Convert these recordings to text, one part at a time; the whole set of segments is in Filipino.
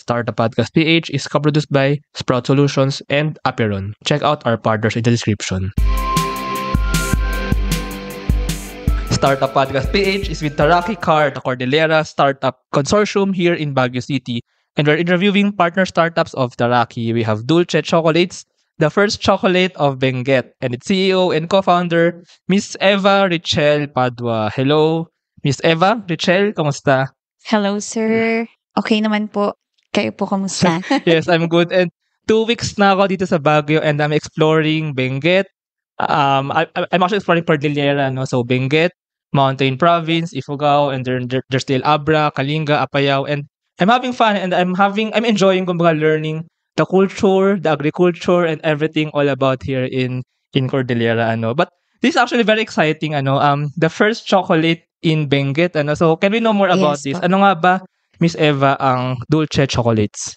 Startup Podcast PH is co-produced by Sprout Solutions and Aperon. Check out our partners in the description. Startup Podcast PH is with Taraki Car, the Cordillera Startup Consortium here in Baguio City. And we're interviewing partner startups of Taraki. We have Dulce Chocolates, the first chocolate of Benguet, and its CEO and co-founder, Miss Eva Richel Padua. Hello, Miss Eva Richel, kamusta? Hello, sir. Okay naman po. Kayo po, kamusta? Yes, I'm good. And 2 weeks na ako dito sa Baguio and I'm exploring Benguet. I'm actually exploring Cordillera, no? So Benguet, Mountain Province, Ifugao, and there's still Abra, Kalinga, Apayao, and I'm having fun and I'm enjoying kumbaga learning the culture, the agriculture, and everything all about here in Cordillera, ano. But this is actually very exciting, ano. The first chocolate in Benguet, ano. So can we know more about Yes this? po. Ano nga ba, Miss Eva, ang Dulce Chocolates?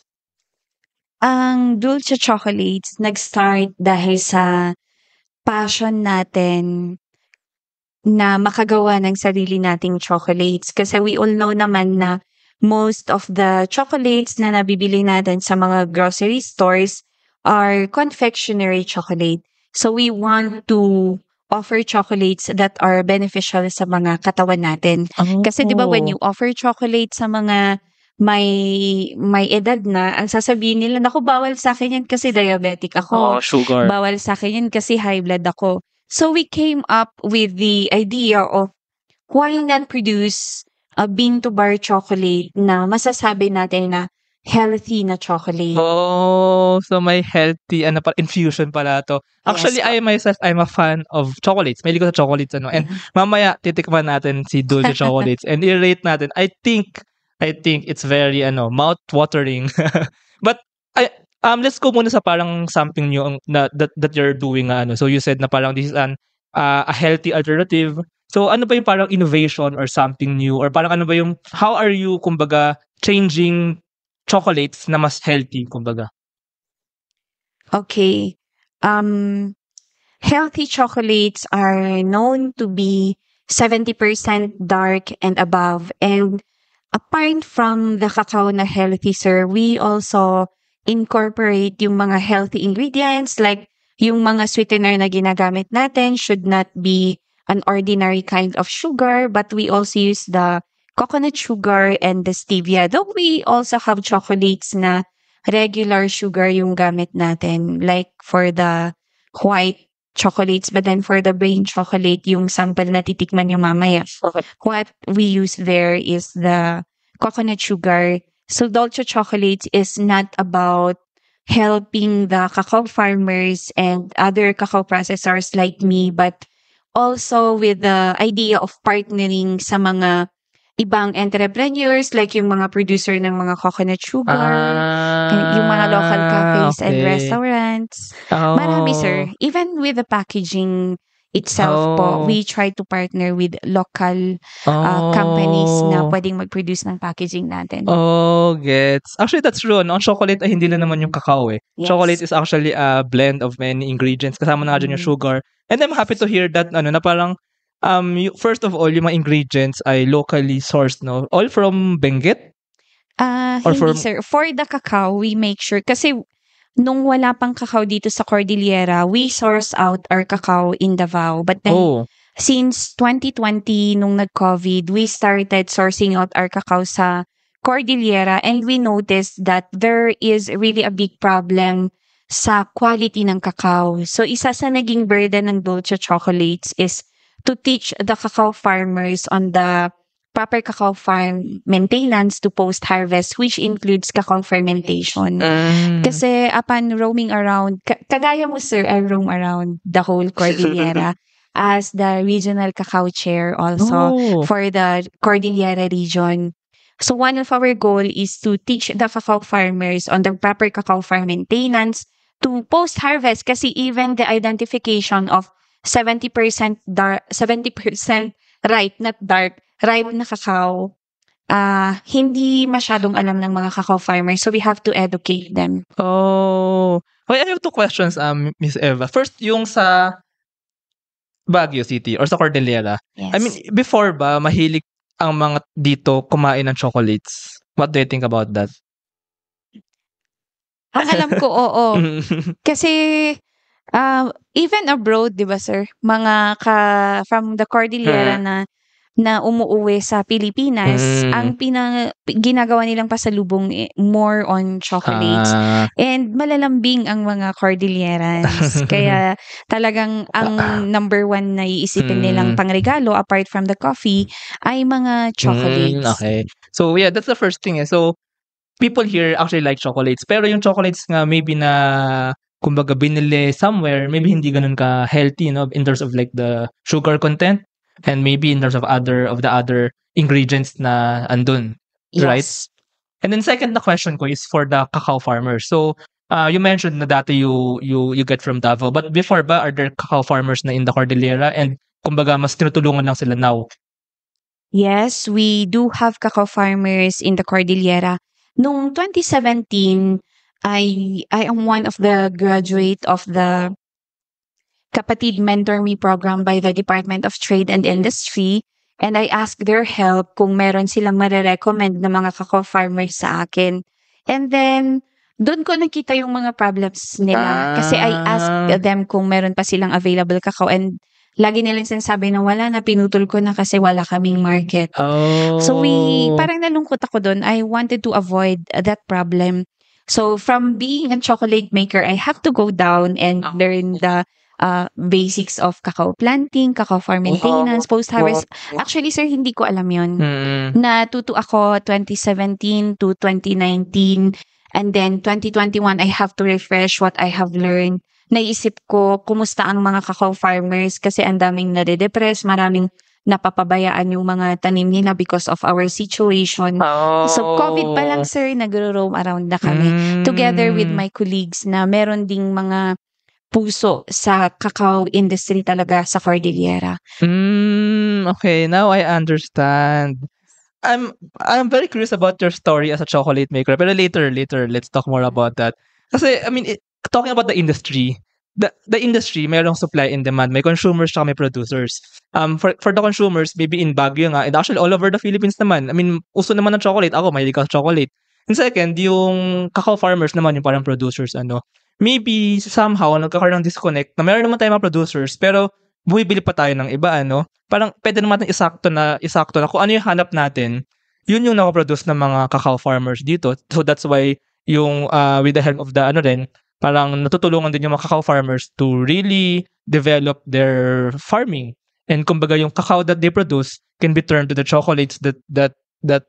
Ang Dulce Chocolates nag-start dahil sa passion natin na makagawa ng sarili nating chocolates. Kasi we all know naman na most of the chocolates na nabibili natin sa mga grocery stores are confectionery chocolate. So we want to offer chocolates that are beneficial sa mga katawan natin. Kasi 'di ba when you offer chocolate sa mga may edad na, ang sasabihin nila, naku, bawal sa akin yan kasi diabetic ako. Sugar. Bawal sa akin yan kasi high blood ako. So we came up with the idea of why not produce a bean-to-bar chocolate na masasabi natin na healthy na chocolate. Oh, so may healthy infusion pala to. Actually, Yes, po. I'm a fan of chocolates. Mahilig ko sa chocolates, ano. And mamaya titikman natin si Dulce Chocolates and i-rate natin. I think it's very mouth-watering. But let's go muna sa parang something new that you're doing, ano. So you said na parang this is a healthy alternative. So ano ba yung parang innovation or something new, or parang ano ba yung how are you kumbaga changing chocolates na mas healthy kumbaga? Okay. Healthy chocolates are known to be 70% dark and above. And apart from the cacao na healthy, sir, we also incorporate yung mga healthy ingredients, like yung mga sweetener na ginagamit natin should not be an ordinary kind of sugar, but we also use the coconut sugar and the stevia. Though we also have chocolates na regular sugar yung gamit natin, like for the white chocolates, but then for the plain chocolate, yung sample na titikman yung mamaya, what we use there is the coconut sugar. So Dolce Chocolates is not about helping the cacao farmers and other cacao processors like me, but also with the idea of partnering sa mga ibang entrepreneurs, like yung mga producer ng mga coconut sugar, yung mga local cafes and Okay. restaurants. Oh. Marami, sir. Even with the packaging itself po, Oh. we try to partner with local companies na pwedeng mag-produce ng packaging natin. Oh, gets. Actually, that's true, no? Ang chocolate ay hindi lang naman yung cacao, eh. Yes. Chocolate is actually a blend of many ingredients. Kasama na nga dyan yung sugar. And I'm happy to hear that, na parang, first of all, yung mga ingredients ay locally sourced, no? All from Benguet? Or Hindi, sir. For the cacao, we make sure, kasi nung wala pang cacao dito sa Cordillera, we source out our cacao in Davao. But then, since 2020, nung nag-COVID, we started sourcing out our cacao sa Cordillera, and we noticed that there is really a big problem sa quality ng cacao. So, isa sa naging burden ng Dolce Chocolates is to teach the cacao farmers on the proper cacao farm maintenance to post-harvest, which includes cacao fermentation. Kasi upon roaming around, kagaya mo, sir, I roam around the whole Cordillera as the regional cacao chair also for the Cordillera region. So one of our goal is to teach the cacao farmers on the proper cacao farm maintenance to post-harvest, kasi even the identification of 70% dark, 70% ripe, not dark, ripe na cacao, hindi masyadong alam ng mga cacao farmers. So we have to educate them. Oh. Okay, I have 2 questions, Miss Eva. First, yung sa Baguio City or sa Cordillera. Yes. I mean, before ba, mahilig ang mga dito kumain ng chocolates? What do you think about that? Ang alam ko, oo. Kasi, even abroad, 'di ba, sir? Mga from the Cordillera na umuuwi sa Pilipinas, ang ginagawa nilang pasalubong more on chocolates. And malalambing ang mga Cordillerans. Kaya talagang ang number one na iisipin nilang pangregalo apart from the coffee ay mga chocolates. Okay. So, yeah, that's the first thing. So, people here actually like chocolates. Pero yung chocolates nga maybe na kumbaga binili somewhere, maybe hindi ganun ka healthy, in terms of like the sugar content and maybe in terms of the other ingredients na andun, right? Yes. And then second na question ko is for the cacao farmers. So, you mentioned na dati you get from Davao, but before ba are there cacao farmers na in the Cordillera and kumbaga mas tinutulungan lang sila now? Yes, we do have cacao farmers in the Cordillera. Noong 2017, I am one of the graduate of the Kapatid Mentor Me program by the Department of Trade and Industry, and I asked their help kung meron silang marirecommend na mga cacao farmers sa akin. And then, doon ko nakita yung mga problems nila. Kasi I asked them kung meron pa silang available cacao, and lagi nilang sinasabi na wala na, pinutol ko na kasi wala kaming market. So parang nalungkot ako doon. I wanted to avoid that problem. So from being a chocolate maker, I have to go down and learn the basics of cacao planting, cacao farm maintenance, post-harvest. Actually, sir, hindi ko alam yun. Natuto ako 2017 to 2019. And then 2021, I have to refresh what I have learned. Naisip ko, kumusta ang mga cacao farmers kasi ang daming nade-depress, maraming napapabayaan yung mga tanim nila because of our situation. So, COVID pa lang, sir, nagro-roam around na kami. Together with my colleagues na meron ding mga puso sa cacao industry talaga sa Cordillera. Okay, now I understand. I'm very curious about your story as a chocolate maker, pero later, let's talk more about that. Kasi, I mean, talking about the industry, the industry, mayroong supply and demand. May consumers tsaka may producers. For the consumers, maybe in Baguio nga, and actually all over the Philippines naman. I mean, uso naman ng chocolate. Ako, mahilig ako sa chocolate. And second, yung cacao farmers naman, yung parang producers, maybe somehow, nagkakaroon ng disconnect na meron naman tayong mga producers, pero bumibili pa tayo ng iba, Parang pwede naman natin isakto na kung ano yung hanap natin, yun yung nakaproduce ng mga cacao farmers dito. So that's why yung with the help of the parang natutulungan din yung mga cacao farmers to really develop their farming. And kumbaga yung cacao that they produce can be turned to the chocolates that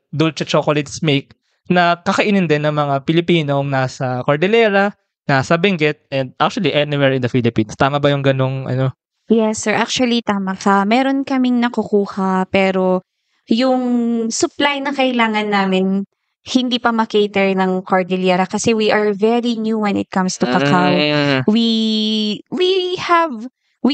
Dulce chocolates make na kakainin din ng mga Pilipinong nasa Cordillera, nasa Benguet, and actually anywhere in the Philippines. Tama ba yung ganong Yes, sir. Actually, tama ka. Meron kaming nakukuha, pero yung supply na kailangan namin, hindi pa makater ng Cordillera kasi we are very new when it comes to cacao. We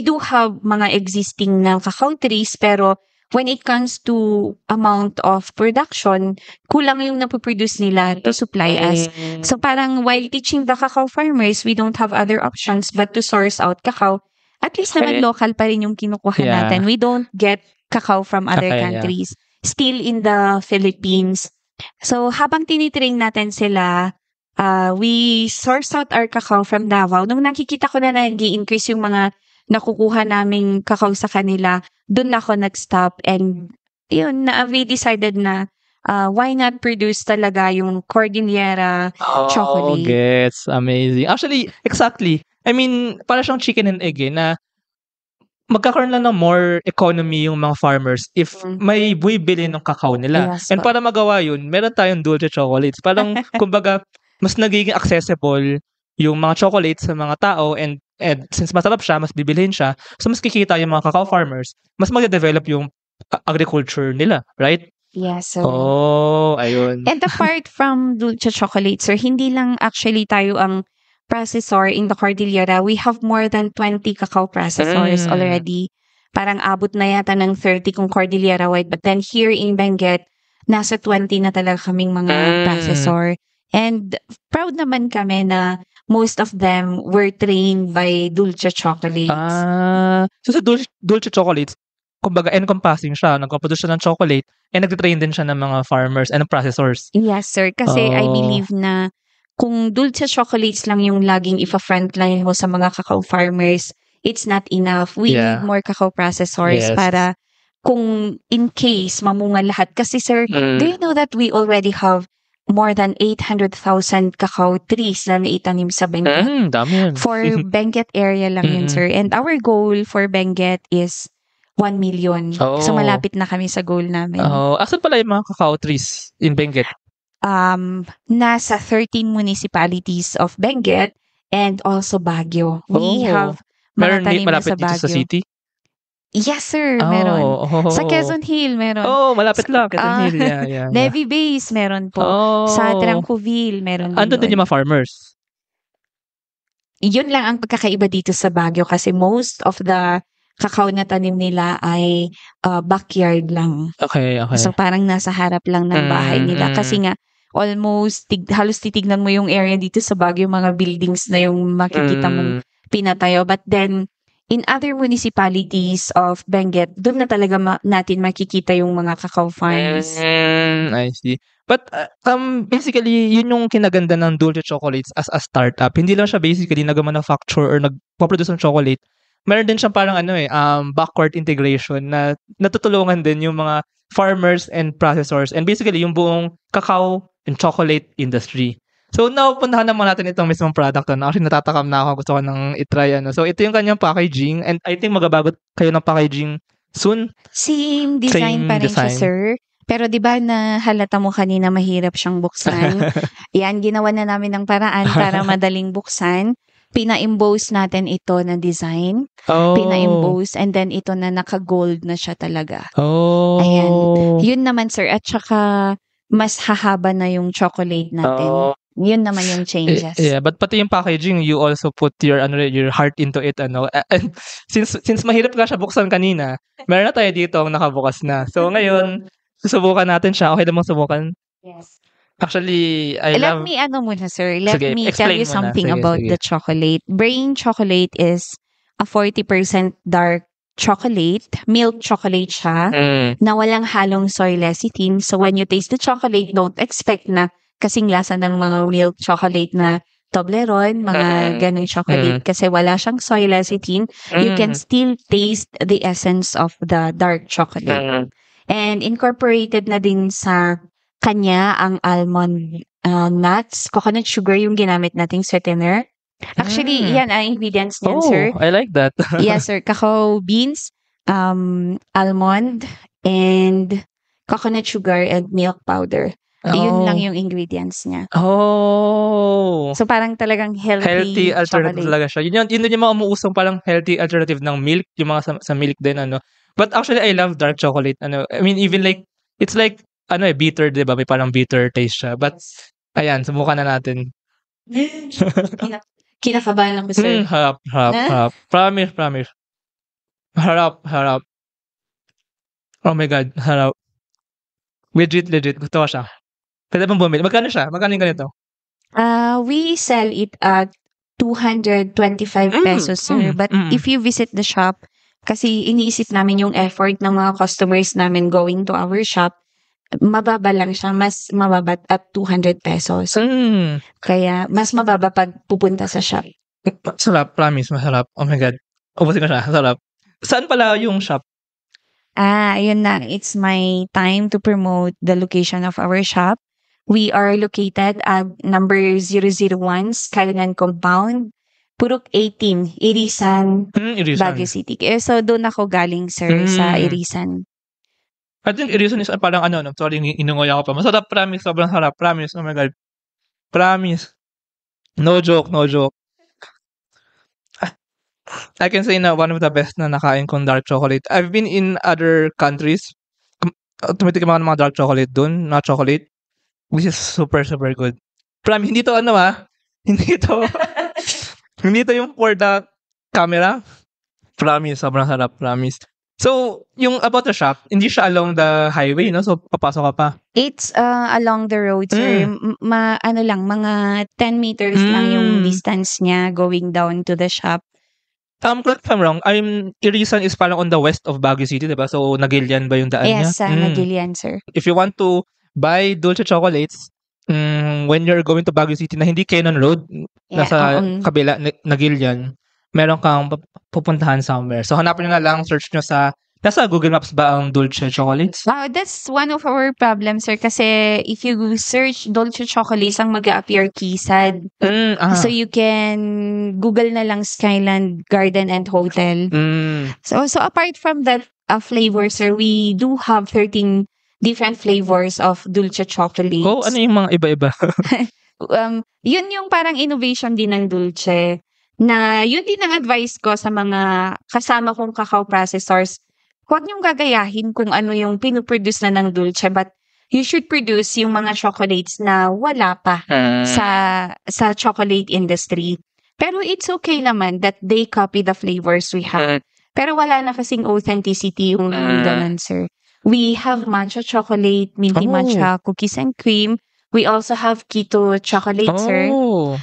do have mga existing na cacao trees, pero when it comes to amount of production, kulang yung napoproduce nila to supply us. So parang while teaching the cacao farmers, we don't have other options but to source out cacao. At least naman local pa rin yung kinukuha natin. We don't get cacao from other countries. Still in the Philippines. So, habang tinitrain natin sila, we source out our cacao from Davao. Nung nakikita ko na nag-i-increase yung mga nakukuha naming cacao sa kanila, dun na ako nag-stop. And yun, we decided na why not produce talaga yung Cordillera chocolate. Gets amazing. Actually, exactly. I mean, para siyang chicken and egg na magkakaroon lang ng more economy yung mga farmers if may bumibili ng cacao nila. Yes, and para magawa yun, meron tayong Dulce chocolates. Parang, kumbaga, mas nagiging accessible yung mga chocolates sa mga tao and since masarap siya, mas bibilhin siya, so mas kikita yung mga cacao farmers, mas magde-develop yung agriculture nila, right? Yes, sir. Oh, ayun. And apart from Dulce chocolates, sir, hindi lang actually tayo ang processor in the Cordillera. We have more than 20 cacao processors already. Parang abot na yata ng 30 kung Cordillera wide. But then here in Benguet, nasa 20 na talaga kaming mga processor. And proud naman kami na most of them were trained by Dulce chocolates. So sa Dulce chocolates, kumbaga encompassing siya, nagpo-produce siya ng chocolate, and nag-train din siya ng mga farmers and processors. Yes, sir. Kasi I believe na kung dulce chocolates lang yung laging ipa-frontline mo sa mga cacao farmers, it's not enough. We need more cacao processors para kung in case mamunga lahat. Kasi sir, do you know that we already have more than 800,000 cacao trees na naitanim sa Benguet? Dami yan. For Benguet area lang yun, sir. And our goal for Benguet is 1 million. So malapit na kami sa goal namin. Asan pala yung mga cacao trees in Benguet? Nasa 13 municipalities of Benguet and also Baguio. We have mga tanim na sa Baguio. Dito sa city? Yes, sir. Meron. Sa Quezon Hill, meron. Malapit lang. Quezon Hill. Yeah. Navy Base, meron po. Sa Tranquoville, meron din. Andun din yung mga farmers? Yun lang ang pagkakaiba dito sa Baguio kasi most of the cacao na tanim nila ay backyard lang. Okay. So parang nasa harap lang ng bahay nila. Kasi nga, almost, halos titignan mo yung area dito sa Baguio, mga buildings na yung makikita mong pinatayo. But then, in other municipalities of Benguet, doon na talaga natin makikita yung mga cacao farms. I see. But basically, yun yung kinaganda ng Dulce Chocolates as a startup. Hindi lang siya basically nag-manufacture or nagpo-produce ng chocolate. Meron din siyang parang backward integration na natutulungan din yung mga farmers and processors and basically yung buong cacao and chocolate industry. So now, puntahan naman natin itong mismong product. Actually, natatakam na ako. Gusto ko nang itry. So ito yung kanyang packaging and I think magabago kayo ng packaging soon. Same design pa rin siya, sir. Pero di ba nahalata mo kanina mahirap siyang buksan? Yan, ginawa na namin ng paraan para madaling buksan. Pina-emboss natin ito na design. Pina-emboss and then ito na naka-gold na siya talaga. Ayan. Yun naman, sir. At saka mas hahaba na yung chocolate natin. Yun naman yung changes. Yeah, but pati yung packaging, you also put your heart into it. And since mahirap ka siya buksan kanina, meron na tayo dito ang nakabukas na. So ngayon, susubukan natin siya. Okay namang subukan? Yes. Actually, Let me tell you something about the chocolate. Brain chocolate is a 40% dark chocolate, milk chocolate siya, na walang halong soy lecithin. So when you taste the chocolate, don't expect na kasing lasa ng mga milk chocolate na Toblerone, mga ganun chocolate. Kasi wala siyang soy lecithin. You can still taste the essence of the dark chocolate. And incorporated na din sa kanya ang almond nuts, coconut sugar yung ginamit nating sweetener. Actually, yan ang ingredients niyan, sir. I like that. Yes, sir. Cacao beans, almond, and coconut sugar and milk powder. Yun lang yung ingredients niya. So parang talagang healthy alternative talaga siya. Yun yung mga umuusong parang healthy alternative ng milk, yung mga sa milk din, But actually, I love dark chocolate. I mean, even like, it's like, bitter, di ba? May parang bitter taste siya. But, ayan, subukan na natin. Kinakabahan ako, sir. Harap. Promise. Harap. Oh my God, harap. Legit. Gusto ko siya. Pwede bang bumili? Magkano siya? Magkano yung ganito? We sell it at 225 pesos, sir. But if you visit the shop, kasi iniisip namin yung effort ng mga customers namin going to our shop, mababa lang siya, mas mababa at 200 pesos. Kaya mas mababa pag pupunta sa shop. Sarap, promise, masarap. Oh my God. Ubusin ko siya, sarap. Saan pala yung shop? Ayun na. It's my time to promote the location of our shop. We are located at number 001, Skyline Compound, Purok 18, Irisan, Baguio City. So, doon ako galing, sir, sa Irisan. I think Irisan is parang sorry, inungoy ako pa. Masarap, promise, sobrang sarap, promise. Oh my God. Promise. No joke. I can say na one of the best na nakain kong dark chocolate. I've been in other countries. Tumitikim ako ng mga dark chocolate dun, na chocolate. Which is super, super good. Promise, hindi to hindi to yung for the camera. Promise, sobrang sarap, promise. So, yung about the shop, hindi siya along the highway, no? So, papasok ka pa. It's along the road, sir. Mga 10 meters lang yung distance niya going down to the shop. Correct if I'm wrong, Irisan is parang on the west of Baguio City, diba? So, Nagilian ba yung daan niya? Yes, Nagilian, sir. If you want to buy Dulce chocolates, when you're going to Baguio City na hindi Cannon Road, nasa kabila, na Gillian, meron kang pupuntahan somewhere. So, hanapin nyo na lang, search nyo nasa Google Maps ba ang Dulce Chocolates? Wow, that's one of our problems, sir. Kasi if you search Dulce Chocolates, ang mag-appear Kisad. So you can Google na lang Skyland Garden and Hotel. So apart from that flavor, sir, we do have 13 different flavors of Dulce Chocolates. Oh, ano yung mga iba-iba? Yun yung parang innovation din ng Dulce. Na yun din ang advice ko sa mga kasama kong cacao processors. Huwag niyong gagayahin kung ano yung pinuproduce na ng Dulce, but you should produce yung mga chocolates na wala pa sa chocolate industry. Pero it's okay naman that they copy the flavors we have. Pero wala na kasing authenticity yung ganun, sir. We have matcha chocolate, minty matcha, cookies and cream. We also have keto chocolate, sir.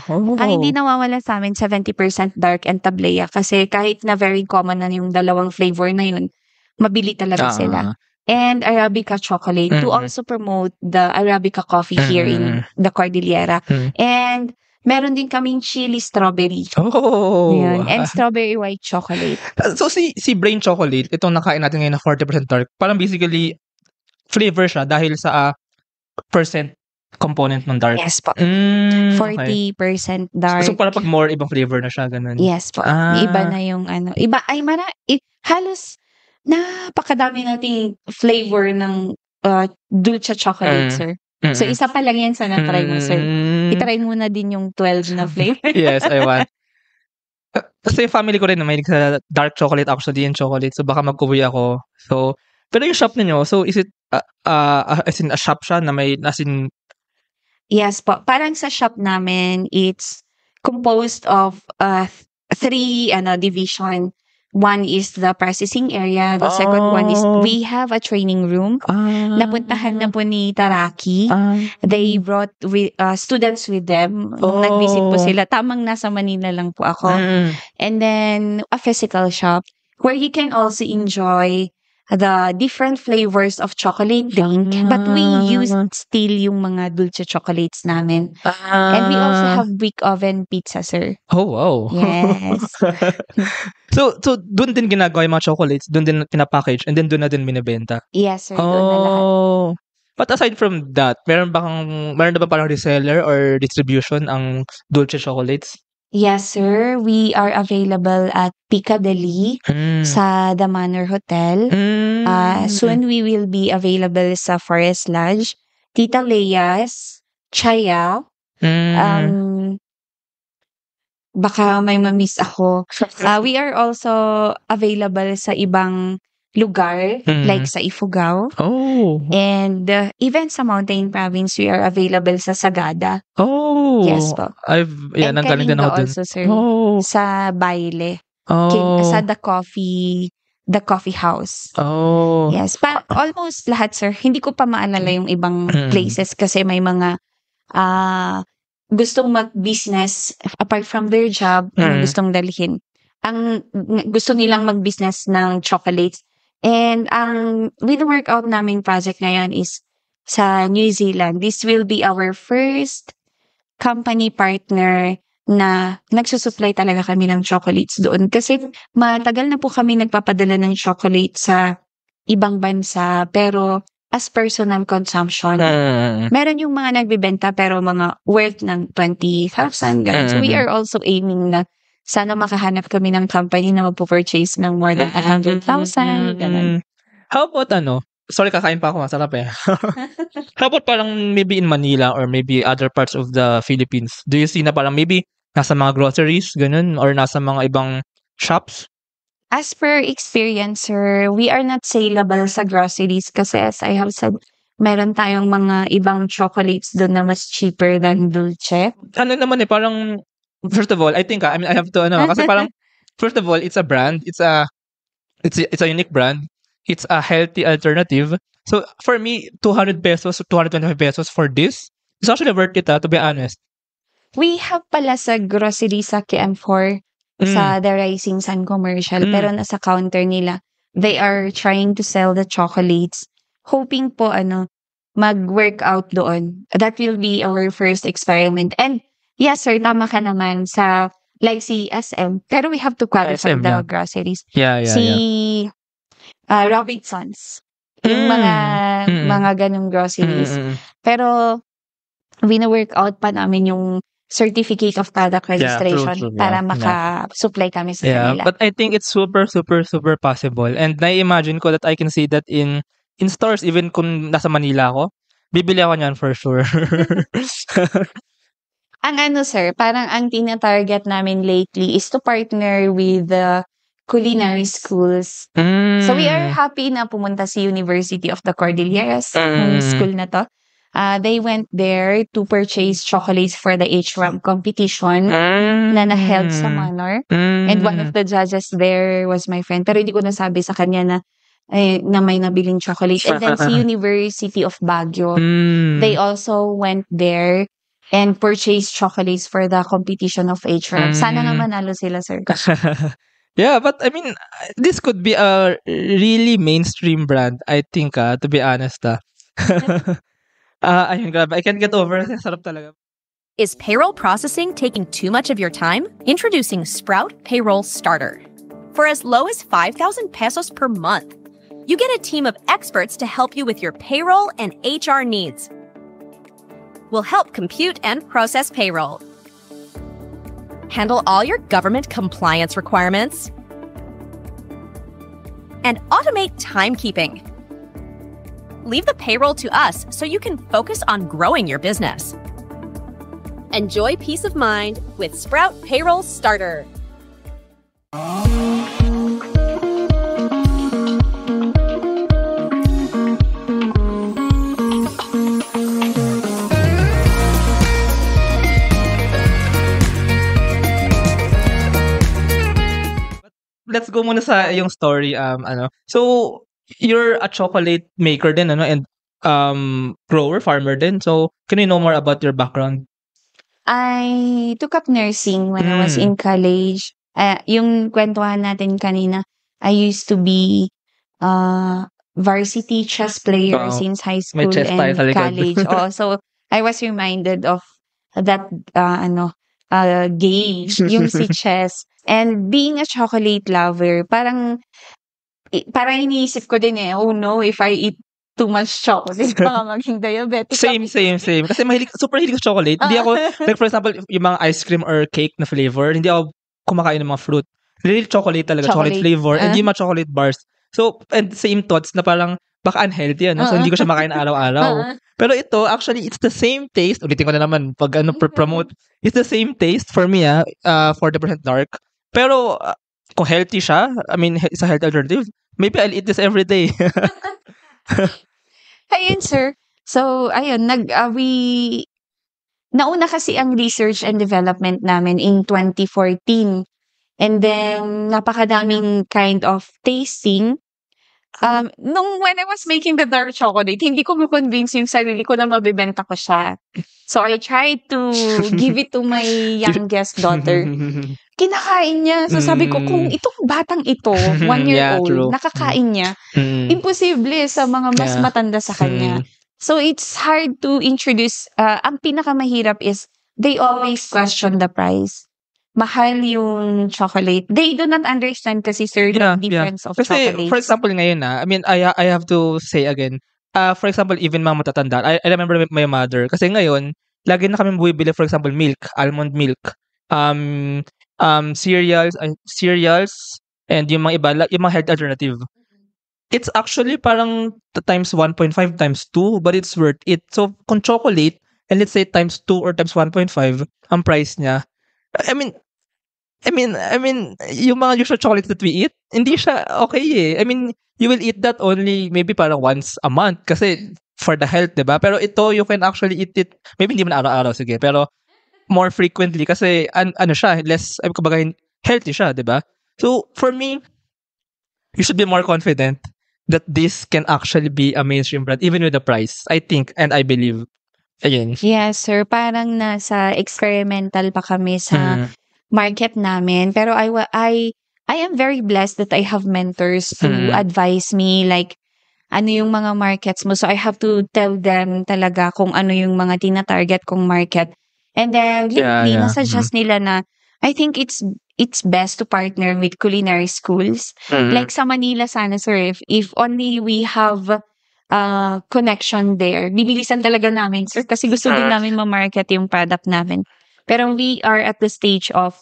Ang hindi nawawala sa amin, 70% dark and tablea. Kasi kahit na very common na yung dalawang flavor na yun, mabili talaga sila. And Arabica chocolate to also promote the Arabica coffee here in the Cordillera. And meron din kaming chili strawberry. Yun. And strawberry white chocolate. So si Brain Chocolate, itong nakain natin ngayon na 40% dark, parang basically flavor siya dahil sa percent component ng dark. Yes po. 40% dark. So para pag more ibang flavor na siya, ganun. Yes po. Iba na yung ano. Iba ay halos napakadami nating flavor ng Dulce Chocolate, sir. So, isa pa lang yan sa na-try mo, sir. I-try mo na din yung 12 na flavor. Yes, I want. Kasi family ko rin na may sa dark chocolate, actually, and chocolate. So, baka mag-uwi ako. So, pero yung shop ninyo, so is it as in a shop siya na may, as in... Yes po. Parang sa shop namin, it's composed of 3 division. One is the processing area. The second one is we have a training room. Napuntahan na po ni Taraki. They brought students with them. Nag-visit po sila. Tamang nasa Manila lang po ako. And then a physical shop where you can also enjoy the different flavors of chocolate drink. But we used still yung mga Dulce chocolates namin. And we also have brick oven pizza, sir. Oh, wow. Yes. So doon din ginagawa yung mga chocolates, doon din pinapackage, and then doon na din binibenta? Yes, sir. Doon na lahat. But aside from that, meron na ba parang reseller or distribution ang Dulce chocolates? Yes, sir. We are available at Piccadilly sa The Manor Hotel. Soon we will be available sa Forest Lodge, Tita Leia's, Chaya. Baka may ma-miss ako. We are also available sa ibang lugar, like sa Ifugao. And even sa Mountain Province, we are available sa Sagada. Yes po. And nanggaling din ako dun. Also, sir. Sa Baile. Sa The Coffee House. Yes. Almost lahat, sir. Hindi ko pa maalala yung ibang places kasi may mga gustong mag-business apart from their job, gustong dalhin. Ang gusto nilang mag-business ng chocolates. And ang workout naming project ngayon is sa New Zealand. This will be our first company partner na nagsusupply talaga kami ng chocolates doon. Kasi matagal na po kami nagpapadala ng chocolate sa ibang bansa, pero as personal consumption. Meron yung mga nagbibenta pero mga worth ng 20,000. So we are also aiming na sana makahanap kami ng company na magpo-purchase ng more than 100,000. How about sorry, kakain pa ako, masarap eh. How about parang maybe in Manila or maybe other parts of the Philippines? Do you see na parang maybe nasa mga groceries, ganun, or nasa mga ibang shops? As per experience, sir, we are not saleable sa groceries kasi as I have said, meron tayong mga ibang chocolates doon na mas cheaper than Dulce. Ano naman parang, first of all, I think, I have to, kasi parang, first of all, it's a brand, it's a unique brand, it's a healthy alternative. So, for me, 200 pesos, 225 pesos for this, it's actually worth it, to be honest. We have pala sa grocery sa KM4, sa The Rising Sun Commercial, pero nasa counter nila, they are trying to sell the chocolates, hoping po, mag-workout doon. That will be our first experiment. And yes, sir, tama ka naman sa like si SM. Pero we have to qualify SM, the yeah. groceries. Yeah. Si Robinsons. Yung mga ganong groceries. Pero wina-workout pa namin yung certificate of product registration true, para maka-supply kami sa kanila. But I think it's super, super, super possible. And na-imagine ko that I can see that in stores, even kung nasa Manila ako, bibili ako niyan for sure. Ang sir, parang ang tina-target namin lately is to partner with the culinary schools. So we are happy na pumunta sa University of the Cordilleras, yung school na to. They went there to purchase chocolates for the HRAM competition na na-held sa Manor. And one of the judges there was my friend. Pero hindi ko nasabi sa kanya na may nabiling chocolate. And then sa University of Baguio, they also went there and purchased chocolates for the competition of HRAM. Sana nga manalo sila, sir. Yeah, but I mean, this could be a really mainstream brand, I think, to be honest. Ayun, grabe. I can't get over it. Sarap talaga. Is payroll processing taking too much of your time? Introducing Sprout Payroll Starter. For as low as 5,000 pesos per month, you get a team of experts to help you with your payroll and HR needs. We'll help compute and process payroll, handle all your government compliance requirements, and automate timekeeping. Leave the payroll to us so you can focus on growing your business. Enjoy peace of mind with Sprout Payroll Starter. Let's go muna sa yung story. So, you're a chocolate maker din, and grower, farmer din. So, can you know more about your background? I took up nursing when I was in college. Yung kwentuhan natin kanina, I used to be varsity chess player since high school and college. So, I was reminded of that game, yung si chess. And being a chocolate lover, parang iniisip ko din oh no, if I eat too much chocolate, baka maging diabetic. Same. Kasi super hilig sa chocolate. Hindi ako, like for example, yung mga ice cream or cake na flavor, hindi ako kumakain ng mga fruit. Really chocolate talaga, chocolate flavor, and hindi mga chocolate bars. So, and same thoughts na parang baka unhealthy, so hindi ko siya makain araw-araw. Pero ito, actually, it's the same taste. Ulitin ko na naman, pag promote, it's the same taste for me, 40% dark. Pero, kung healthy siya, I mean, it's a healthy alternative, maybe I'll eat this every day. Ayun, sir. So, ayun, nauna kasi ang research and development namin in 2014. And then, napakadaming kind of tasting. When I was making the dark chocolate, hindi ko ma-convince yung sarili ko na mabibenta ko siya. So, I tried to give it to my youngest daughter. Kinakain niya. So, sabi ko, kung itong batang ito, 1-year-old, nakakain niya, imposible sa mga mas matanda sa kanya. So, it's hard to introduce. Ang pinakamahirap is, they always question the price. Mahal yung chocolate. They do not understand kasi, sir, the difference of kasi, chocolates. For example, ngayon I mean, I have to say again, for example, even mga matatanda, I remember my mother, kasi ngayon, lagi na kami bumibili, for example, milk, almond milk, cereals, and yung mga iba, yung mga health alternative. It's actually parang times 1.5, times 2, but it's worth it. So, kung chocolate, and let's say times 2 or times 1.5, ang price niya, I mean, yung mga usual chocolates that we eat, hindi siya okay I mean, you will eat that only maybe parang once a month kasi for the health, diba? Pero ito, you can actually eat it, maybe hindi man araw-araw, sige, pero more frequently kasi, siya, less, kumbaga, healthy siya, diba? So, for me, you should be more confident that this can actually be a mainstream brand, even with the price, I think, and I believe. Ayun. Yes, sir. Parang nasa experimental pa kami sa market namin. Pero I am very blessed that I have mentors to advise me. Like, ano yung mga markets mo. So, I have to tell them talaga kung ano yung mga tina-target kong market. And then, lately, nasuggest nila na, I think it's best to partner with culinary schools. Like sa Manila sana, sir, if only we have connection there, bibilisan talaga namin, sir, kasi gusto din namin ma-market yung product namin. Pero we are at the stage of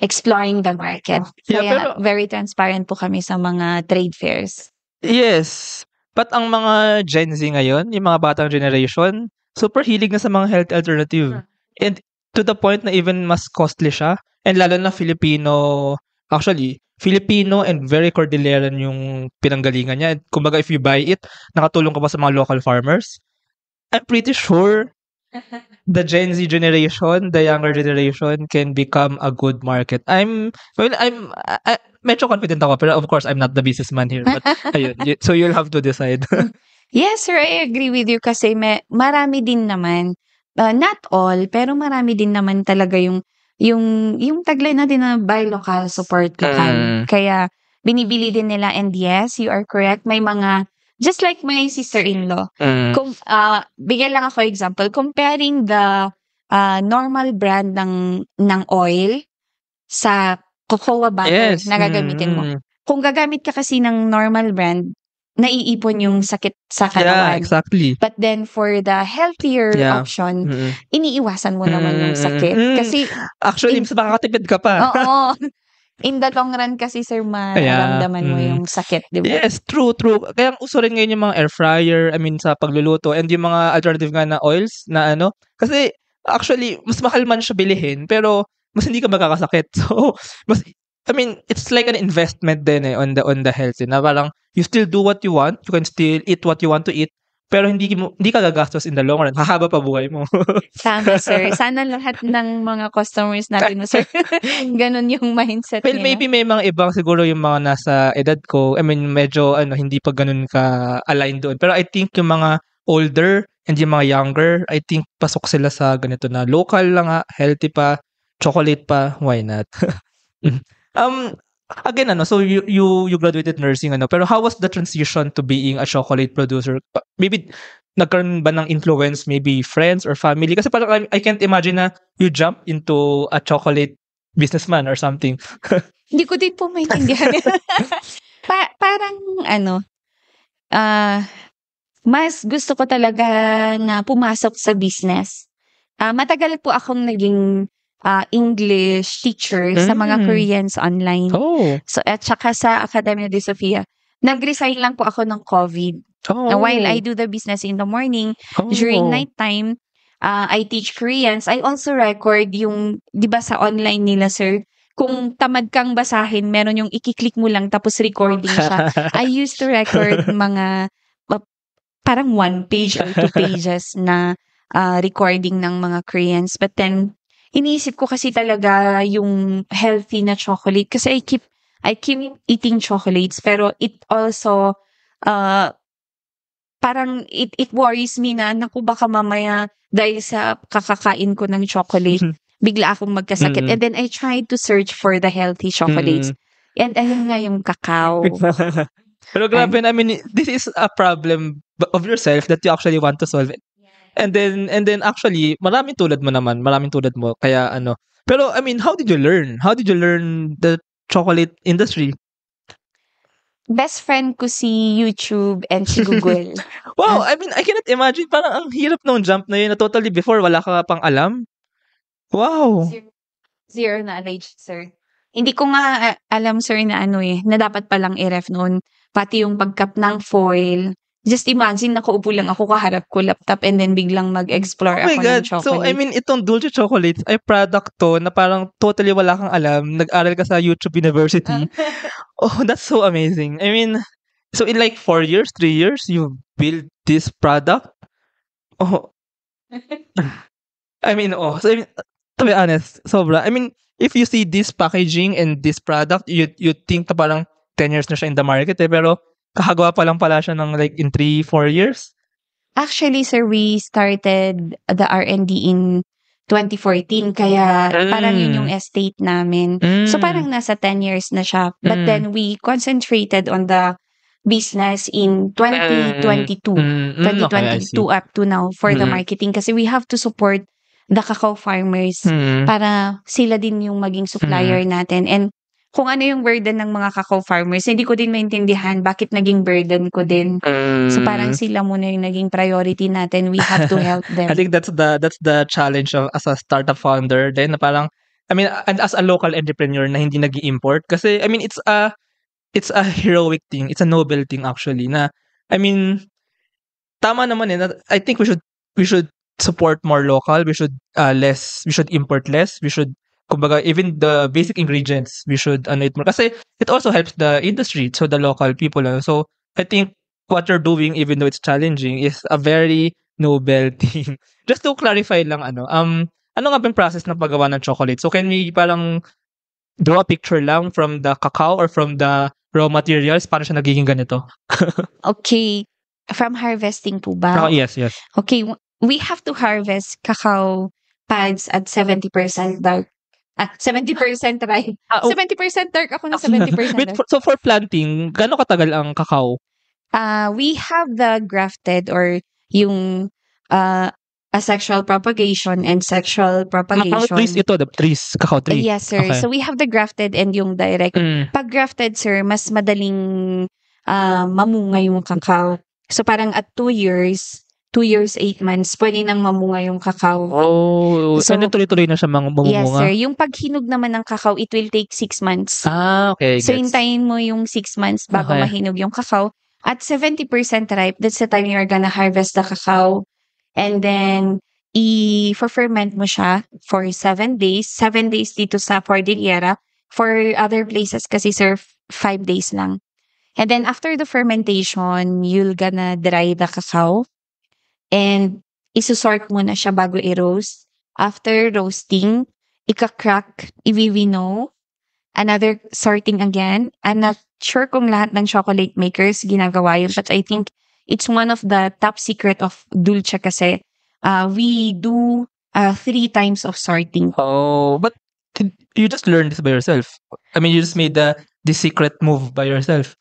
exploring the market. Kaya very transparent po kami sa mga trade fairs. Yes. But ang mga Gen Z ngayon, yung mga batang generation, super hilig na sa mga health alternative. And to the point na even mas costly siya. And lalo na Filipino and very Cordilleran yung pinanggalingan niya. And kumbaga if you buy it, nakatulong ka pa sa mga local farmers. I'm pretty sure the Gen Z generation, the younger generation can become a good market. I'm medyo confident ako, pero of course, I'm not the businessman here. But ayun, so you'll have to decide. Yes, sir, I agree with you kasi marami din naman, not all, pero marami din naman talaga yung tagline natin na buy local, support local. Kaya binibili din nila, and yes, you are correct. May mga, just like my sister-in-law, bigyan lang ako example, comparing the normal brand ng oil sa cocoa butter na gagamitin mo. Kung gagamit ka kasi ng normal brand, naiipon yung sakit sa katawan. Yeah, exactly. But then for the healthier option, iniiwasan mo naman yung sakit. Kasi actually, mas makakatipid ka pa. Oo. In the long run kasi, sir, maramdaman mo yung sakit, di ba? Yes, true. Kaya uso rin ngayon yung mga air fryer, sa pagluluto, and yung mga alternative nga na oils na ano. Kasi, actually, mas mahal man siya bilihin, pero mas hindi ka magkakasakit. So, it's like an investment din on the health. Na parang, you still do what you want, you can still eat what you want to eat, pero hindi ka gagastos in the long run. Hahaba pa buhay mo. Tama, sir. Sana lahat ng mga customers natin, sir, ganun yung mindset well, nila. Maybe may mga ibang siguro yung mga nasa edad ko. Medyo hindi pa ganun ka aligned doon. Pero I think yung mga older and yung mga younger, I think pasok sila sa ganito na local lang healthy pa, chocolate pa, why not? Again, so you graduated nursing, pero how was the transition to being a chocolate producer? Maybe nagkaroon ba ng influence, maybe friends or family? Kasi parang I can't imagine na you jump into a chocolate businessman or something. Hindi ko din po maintindihan. Parang mas gusto ko talaga na pumasok sa business. Matagal po akong naging English teacher sa mga Koreans online. So, at saka sa Academia de Sofia. Nag-resign lang po ako ng COVID. While I do the business in the morning, during nighttime, I teach Koreans. I also record yung, di ba sa online nila, sir, kung tamad kang basahin, meron yung ikiklik mo lang tapos recording siya. I used to record mga parang 1 page or 2 pages na recording ng mga Koreans. But then, iniisip ko kasi talaga yung healthy na chocolate kasi I keep eating chocolates, pero it also parang it worries me na naku baka mamaya dahil sa kakakain ko ng chocolate bigla akong magkasakit. And then I tried to search for the healthy chocolates. And ayun nga yung cacao. Pero grabe, this is a problem of yourself that you actually want to solve it. And then actually, maraming tulad mo. Kaya Pero how did you learn? How did you learn the chocolate industry? Best friend ko si YouTube and si Google. Wow, I cannot imagine. Parang ang hirap nung jump na yun na totally before wala ka pang alam. Wow. Zero knowledge, sir. Hindi ko nga alam, sir, na na dapat palang i-ref noon. Pati yung pagkap ng foil. Just imagine, nakaupo lang ako, kaharap ko laptop, and then biglang mag-explore ako ng chocolate. So, itong Dulce Chocolates ay product to na parang totally wala kang alam. Nag-aral ka sa YouTube University. Oh, that's so amazing. So in like 4 years, 3 years, you built this product? Oh. So to be honest, sobra. If you see this packaging and this product, you think na parang 10 years na siya in the market pero kahagawa pa lang pala siya ng like in 3-4 years? Actually, sir, we started the R&D in 2014. Kaya parang yun yung estate namin. So parang nasa 10 years na siya. But then we concentrated on the business in 2022. Okay, I see. 2022 up to now for the Mhm. marketing kasi we have to support the cacao farmers para sila din yung maging supplier natin. And kung ano yung burden ng mga cacao farmers, hindi ko din maintindihan bakit naging burden ko din. So parang sila muna yung naging priority natin. We have to help them. I think that's the challenge of as a startup founder then na parang I mean and as a local entrepreneur na hindi nag-i-import kasi I mean it's a heroic thing. It's a noble thing actually na I mean tama naman na I think we should support more local. We should import less. We should kumbaga even the basic ingredients we should it more kasi it also helps the industry so the local people. So I think what you're doing even though it's challenging is a very noble thing. Just to clarify lang ano nga bang process ng paggawa ng chocolate? So can we parang draw a picture lang from the cacao or from the raw materials paano siya nagiging ganito? Okay. From harvesting po ba? Oh, yes. Okay, we have to harvest cacao pods at 70% dark. 70% ripe. 70% dark ako na 70% Wait, dark. so for planting, gaano katagal ang cacao? We have the grafted or yung asexual propagation and sexual propagation. Trees ito, the trees, cacao tree. Yes, sir. Okay. So we have the grafted and yung direct. Pag grafted, sir, mas madaling mamunga yung cacao. So parang at 2 years, 8 months, pwede nang mamunga yung cacao. Oh, so tuloy-tuloy na siya mamumunga? Yes, sir. Yung paghinog naman ng cacao, it will take 6 months. Okay. So hintayin mo yung 6 months bago mahinog yung cacao. At 70% ripe, that's the time you're gonna harvest the cacao. And then, i-ferment mo siya for 7 days. 7 days dito sa Cordillera. For other places kasi, sir, 5 days lang. And then, after the fermentation, you're gonna dry the cacao. And, isusort mo na siya bago i-roast. After roasting, ika-crack, i-winnow. Another sorting again. I'm not sure kung lahat ng chocolate makers ginagawa yun. But I think it's one of the top secret of Dulce kasi we do 3 times of sorting. Oh, but you just learned this by yourself? I mean, you just made the secret move by yourself?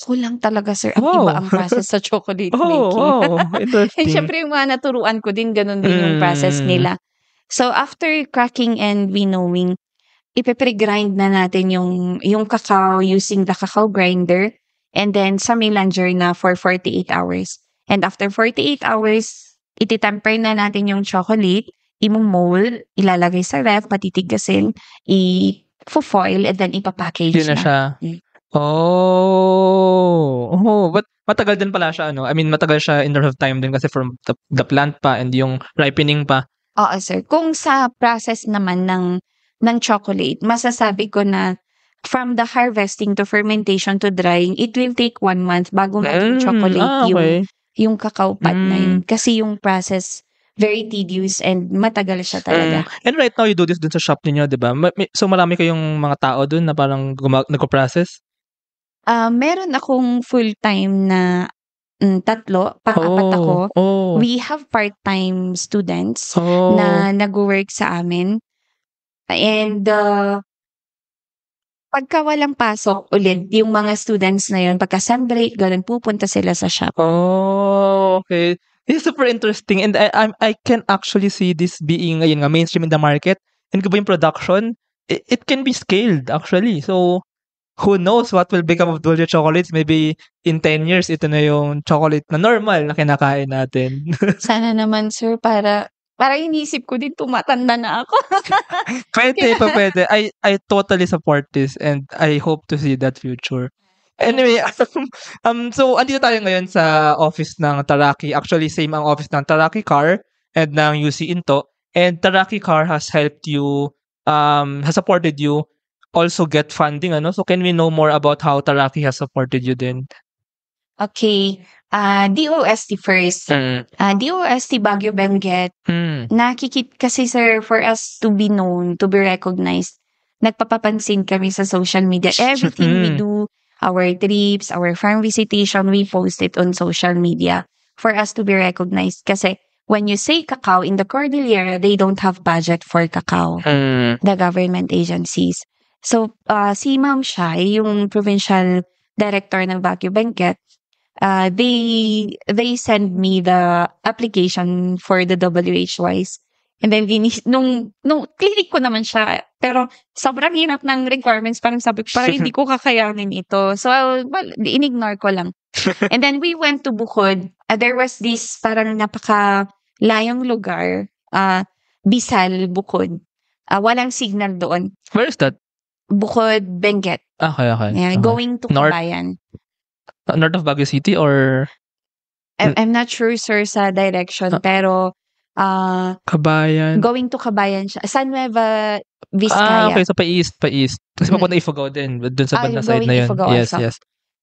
Ko lang talaga, sir. Ang iba ang process sa chocolate making. Oh, interesting. And syempre, yung mga naturuan ko din, ganun din yung process nila. So, after cracking and winnowing, ipe-pre-grind na natin yung cacao using the cacao grinder. And then, sa melanger na for 48 hours. And after 48 hours, ititemper na natin yung chocolate, i-mold, ilalagay sa ref, patitigasin, i-foil, and then ipapackage Yun na siya. But matagal din pala siya, ano? I mean, matagal siya in terms of time din kasi from the plant pa and yung ripening pa. Oo, sir. Kung sa process naman ng chocolate, masasabi ko na from the harvesting to fermentation to drying, it will take 1 month bago maging chocolate yung cacao pod na yun. Kasi yung process, very tedious and matagal siya talaga. And right now, you do this dun sa shop ninyo, di ba? So marami kayong mga tao dun na parang nagko-process? Meron akong full-time na 3, pang-4 ako. We have part-time students na nag-work sa amin. And pagka walang pasok ulit, yung mga students na yun, pagka sem break, ganun, pupunta sila sa shop. Okay. This is super interesting and I can actually see this being mainstream in the market. And kung yung production, it can be scaled actually. So, who knows what will become of Dulce chocolates? Maybe in 10 years, ito na yung chocolate na normal na kinakain natin. Sana naman, sir, para inisip ko din, tumatanda na ako. Pwede. I totally support this and I hope to see that future. Anyway, so andito tayo ngayon sa office ng Taraki. Actually, same ang office ng Taraki Car and ng UC Into. And Taraki Car has helped you, has supported you also get funding, ano? So can we know more about how Taraki has supported you then? Okay. DOST first. DOST Baguio Benguet. Kasi, sir, for us to be known, to be recognized, nagpapapansin kami sa social media. Everything we do, our trips, our farm visitation, we post it on social media for us to be recognized. Kasi when you say cacao in the Cordillera, they don't have budget for cacao. The government agencies. So, si Ma'am Shai, yung provincial director ng Baguio Benguet, they send me the application for the WHYs. And then, nung clinic ko naman siya, pero sobrang hirap ng requirements, parang sabi ko, parang hindi ko kakayanin ito. So, in-ignore ko lang. And then, we went to Bukod. There was this parang napaka-layong lugar, Bisal, Bukod. Walang signal doon. Where is that? Bukod, Benguet. Okay. Yeah, going to North? Kabayan. North of Baguio City or I'm not sure, sir, sa direction, pero Kabayan? going to Kabayan siya. San Nueva Vizcaya. Okay. So, pa-east. Kasi papunta Ifugao din. Dun sa bandang side going na yun. Ifugao Yes, also. yes.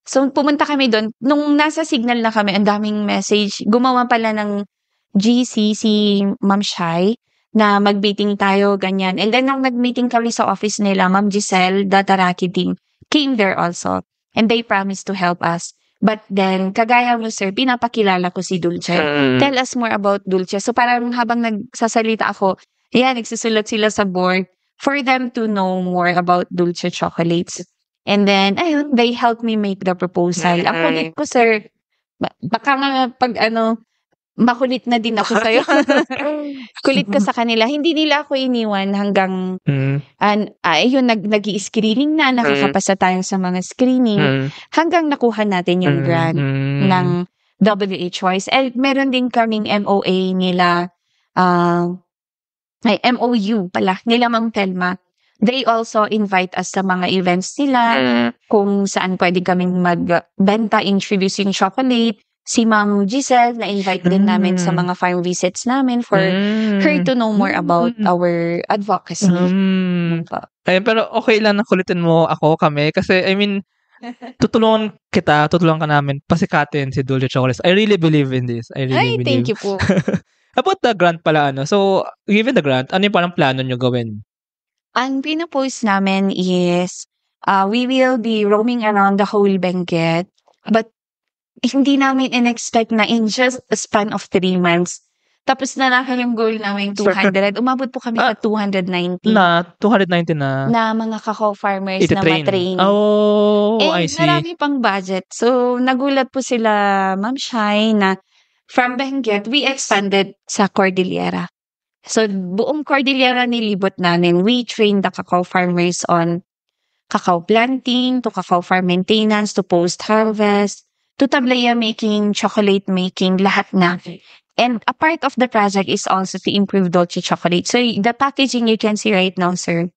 So, pumunta kami doon. Nung nasa signal na kami, ang daming message. Gumawa pala ng GC si Ma'am Shai na mag-meeting tayo, ganyan. And then, nung nag-meeting kami sa office nila, Ma'am Giselle, the Taraki team, came there also. And they promised to help us. But then, kagaya mo, sir, pinapakilala ko si Dulce. Tell us more about Dulce. So, parang habang nagsasalita ako, nagsusulat sila sa board for them to know more about Dulce chocolates. And then, ayun, they helped me make the proposal. Ang kulit ko, sir. Baka nga pag makulit na din ako sa'yo. Kulit ko sa kanila. Hindi nila ako iniwan hanggang ayun, nag-i-screening na, nakakapasa tayo sa mga screening hanggang nakuha natin yung grant ng WHYs. And meron din kaming MOA nila, MOU pala, nila Ma'am Telma. They also invite us sa mga events nila, kung saan pwede kaming magbenta, introducing chocolate. Si Ma'am Giselle, na-invite din namin sa mga farm visits namin for her to know more about our advocacy. Pero okay lang na kulitin mo kami. Kasi, I mean, tutulungan ka namin, pasikatin si Dulce Chocolates. I really believe in this. Thank you po. About the grant pala, so, given the grant, ano yung parang plano nyo gawin? Ang pinopose namin is, we will be roaming around the whole Benguet, but hindi namin in-expect na in just a span of 3 months. Tapos na yung goal namin 200. Umabot po kami sa 290. Na 290 na? Na mga kakao farmers na matrain. I see. Marami pang budget. So, nagulat po sila, Ma'am Shai, na from Benguet, we expanded sa Cordillera. So, buong Cordillera nilibot namin. We trained the cacao farmers on cacao planting, to cacao farm maintenance, to post-harvest, to tablea making, chocolate making, lahat na. And a part of the project is also to improve Dolce chocolate. So, the packaging you can see right now, sir,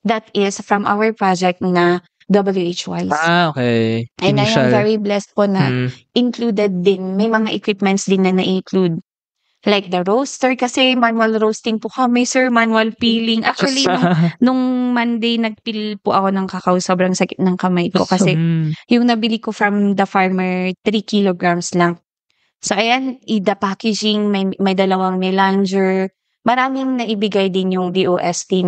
that is from our project na WHYs. Okay. And I am very blessed po na included din. May mga equipments din na na-include. Like the roaster, kasi manual roasting po kami, sir, manual peeling. Actually, nung Monday, nagpil po ako ng kakao, sobrang sakit ng kamay ko. Kasi yung nabili ko from the farmer, 3 kilograms lang. So, ayan, the packaging, may dalawang melanger. Maraming naibigay din yung DOST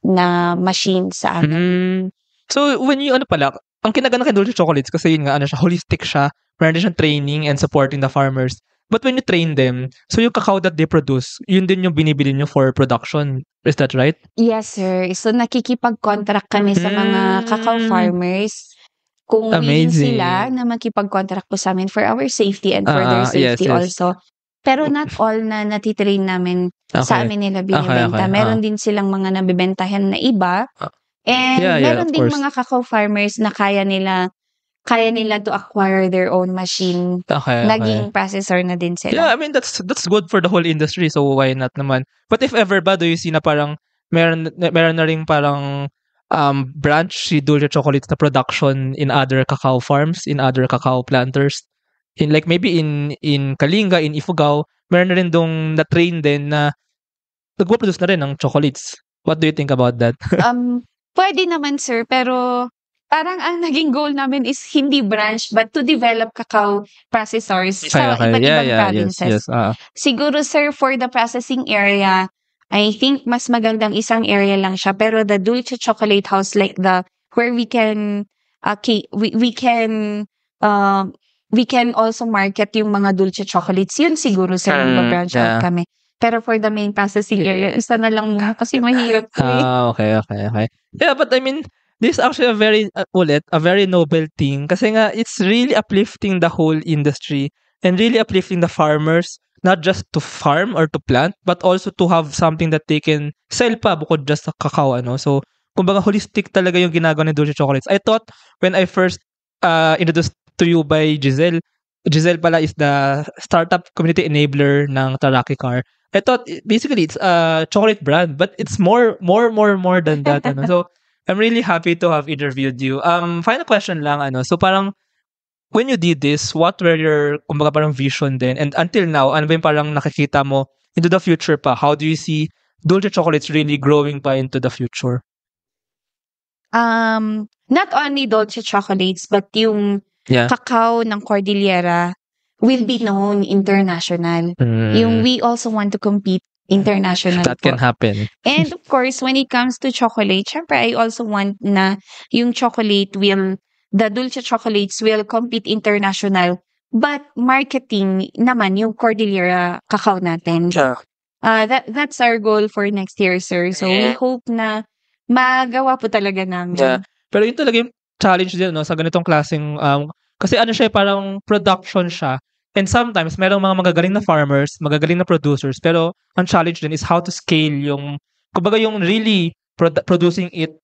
na machine sa amin. So, when you, ang kinaganda kay Dolce Chocolates, kasi yun nga, siya, holistic siya, meron din siyang training and supporting the farmers. But when you train them, so yung cacao that they produce, yun din yung binibili nyo for production. Is that right? Yes, sir. So, nakikipag-contract kami sa mga cacao farmers. Kung willing sila na makipag-contract po sa amin for our safety and for their safety also. Pero not all na natitrain namin sa amin nila binibenta. Meron din silang mga nabibentahan na iba. And meron din mga cacao farmers na kaya nila to acquire their own machine. Naging processor na din sila. Yeah, I mean, that's good for the whole industry. So, why not naman? But if ever ba, do you see na parang meron na ring parang branch si Dolce Chocolates na production in other cacao farms, in other cacao planters? In like maybe in Kalinga, in Ifugao, meron na rin dong na-train din na nagpo-produce na rin ng chocolates. What do you think about that? Pwede naman, sir, pero parang ang naging goal namin is hindi branch but to develop cacao processors sa iba't ibang provinces. Yes. Siguro, sir, for the processing area, I think mas magandang isang area lang siya. Pero the Dulce Chocolate House, like where we can we can also market yung mga Dulce chocolates. Yun siguro, sir, mag-branch out kami. Pero for the main processing area, isa na lang muna kasi mahirap. Okay. Yeah, but I mean, this is actually a very noble thing kasi nga it's really uplifting the whole industry and really uplifting the farmers, not just to farm or to plant but also to have something that they can sell pa bukod just sa cacao, ano. So kumbaga holistic talaga yung ginagawa ni Dulce Chocolates. I thought when I first introduced to you by Giselle pala is the startup community enabler ng Taraki Car. I thought basically it's a chocolate brand, but it's more than that. Ano? So I'm really happy to have interviewed you. Final question lang, ano. So parang when you did this, what were your kumbaga parang vision then? And until now, ano ba yung parang nakikita mo into the future pa? How do you see Dulce Chocolates really growing pa into the future? Not only Dulce Chocolates, but yung cacao ng Cordillera will be known international. Yung we also want to compete international. That can happen. And of course, when it comes to chocolate, syempre I also want na yung the Dulce Chocolates will compete international. But marketing naman yung Cordillera cacao natin. That's our goal for next year, sir. So we hope na magawa po talaga namin. Pero yun talaga yung challenge din, no, sa ganitong klaseng kasi ano siya, parang production siya. And sometimes merong mga magagaling na farmers, magagaling na producers, pero ang challenge din is how to scale yung kumbaga yung really producing it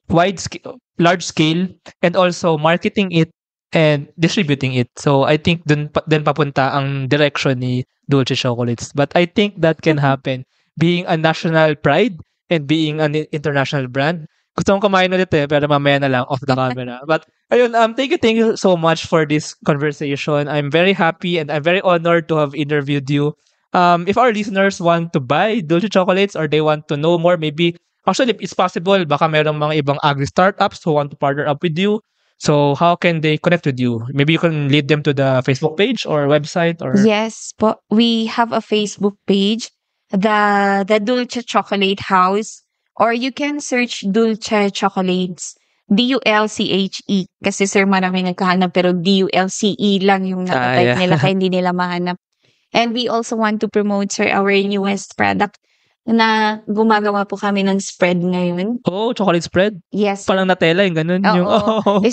large scale, and also marketing it and distributing it. So I think dun papunta ang direction ni Dulce Chocolates. But I think that can happen. Being a national pride and being an international brand. Gusto kong kumain ulit pero mamaya na lang off the camera. But ayun, thank you so much for this conversation. I'm very happy and I'm very honored to have interviewed you. If our listeners want to buy Dulce Chocolates or they want to know more, maybe actually it's possible baka merong mga ibang agri startups who want to partner up with you. So how can they connect with you? Maybe you can lead them to the Facebook page or website or Yes, but we have a Facebook page, the Dulce Chocolate House, or you can search Dulce Chocolates, DULCHE, kasi sir marami nagkahanap pero DULCE lang yung nakatype nila kaya hindi nila mahanap. And we also want to promote, sir, our newest product na gumagawa po kami ng spread ngayon. Oh, chocolate spread? Yes. Parang Nutella yung ganun.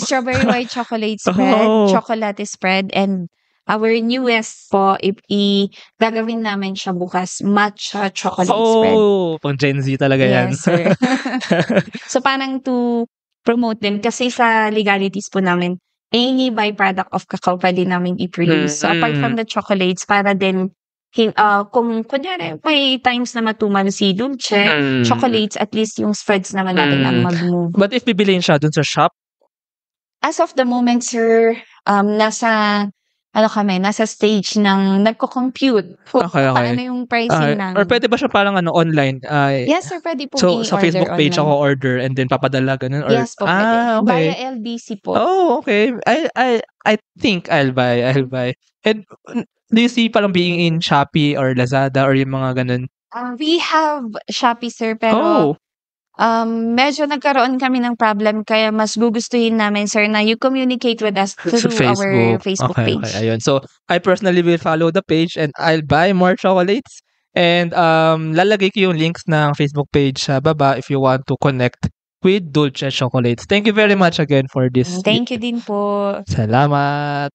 Strawberry white chocolate spread, chocolate spread, and our newest po, gagawin namin siya bukas, matcha chocolate spread. Oh, pang Gen Z talaga yan. Yes, sir. So parang to promote them, kasi sa legalities po namin, any byproduct of cacao pwede namin i-produce. So apart from the chocolates, para din kung kunyari may times na matumal si Dulce, chocolates, at least yung spreads naman natin ang mag-move. But if bibiliin siya dun sa shop? As of the moment, sir, nasa stage ng nagko-compute. Okay. Paano yung pricing namin. Or pwede ba siya parang online? Yes, sir, pwede po so, sa Facebook page online. ako order and then papadala ganun? Or, yes po, pwede. Okay. Via LBC po. Oh, okay. I think I'll buy. And do you see parang being in Shopee or Lazada or yung mga ganun? We have Shopee, sir, pero medyo nagkaroon kami ng problem, kaya mas gugustuhin namin, sir, na you communicate with us through our Facebook page. Okay, ayun. So, I personally will follow the page and I'll buy more chocolates. And lalagay ko yung links ng Facebook page sa baba if you want to connect with Dulce Chocolates. Thank you very much again for this. Thank you din po. Salamat.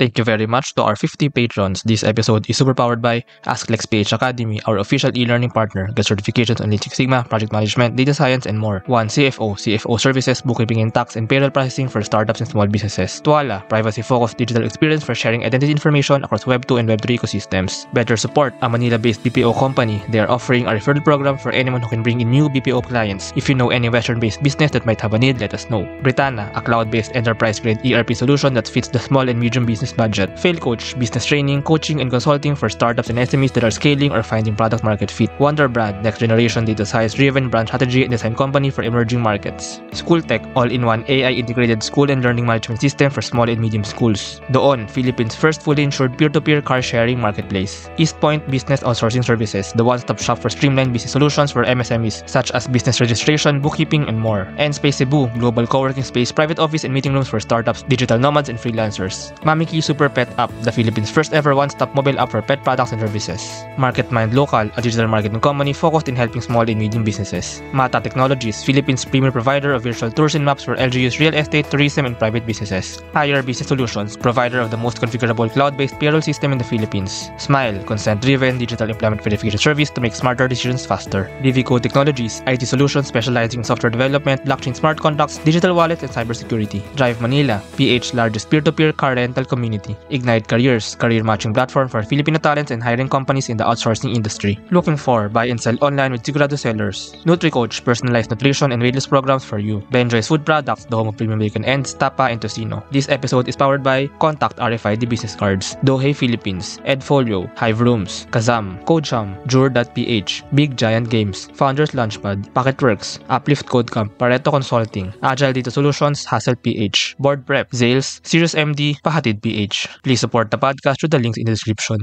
Thank you very much to our 50 patrons. This episode is super powered by AskLex PH Academy, our official e-learning partner. Get certifications on Lean Six Sigma, project management, data science, and more. 1. CFO services, bookkeeping and tax, and payroll processing for startups and small businesses. Tuala, privacy-focused digital experience for sharing identity information across Web 2 and Web 3 ecosystems. Better Support, a Manila-based BPO company. They are offering a referral program for anyone who can bring in new BPO clients. If you know any Western-based business that might have a need, let us know. Britanna, a cloud-based enterprise-grade ERP solution that fits the small and medium business budget. Fail Coach, business training, coaching, and consulting for startups and SMEs that are scaling or finding product market fit. Wonder Brand, next generation data science-driven brand strategy and design company for emerging markets. School Tech, all-in-one AI integrated school and learning management system for small and medium schools. Doon, Philippines' first fully insured peer-to-peer car sharing marketplace. East Point Business Outsourcing Services, the one-stop shop for streamlined business solutions for MSMEs such as business registration, bookkeeping, and more. And Space Cebu, global co-working space, private office, and meeting rooms for startups, digital nomads, and freelancers. Mami Super Pet App, the Philippines' first ever one-stop mobile app for pet products and services. MarketMind Local, a digital marketing company focused in helping small and medium businesses. Mata Technologies, Philippines' premier provider of virtual tours and maps for LGU's real estate, tourism, and private businesses. Hire Business Solutions, provider of the most configurable cloud-based payroll system in the Philippines. Smile, consent-driven digital employment verification service to make smarter decisions faster. DVCo Technologies, IT solutions specializing in software development, blockchain smart contracts, digital wallets, and cybersecurity. Drive Manila, PH's largest peer-to-peer car rental community. Ignite Careers, career matching platform for Filipino talents and hiring companies in the outsourcing industry. Looking for buy and sell online with Sigurado sellers. NutriCoach, personalized nutrition and weight loss programs for you. Benjoy's Food Products, the home of premium bacon ends, tapa, and tocino. This episode is powered by Contact RFID Business Cards, Dohe Philippines, Edfolio, Hive Rooms, Kazam, Codesham, Jure.ph, Big Giant Games, Founders Launchpad, Packetworks, Uplift Codecamp, Pareto Consulting, Agile Data Solutions, Hassel PH, Board Prep, Zales, Sirius MD, Pahatid PH. Please support the podcast through the links in the description.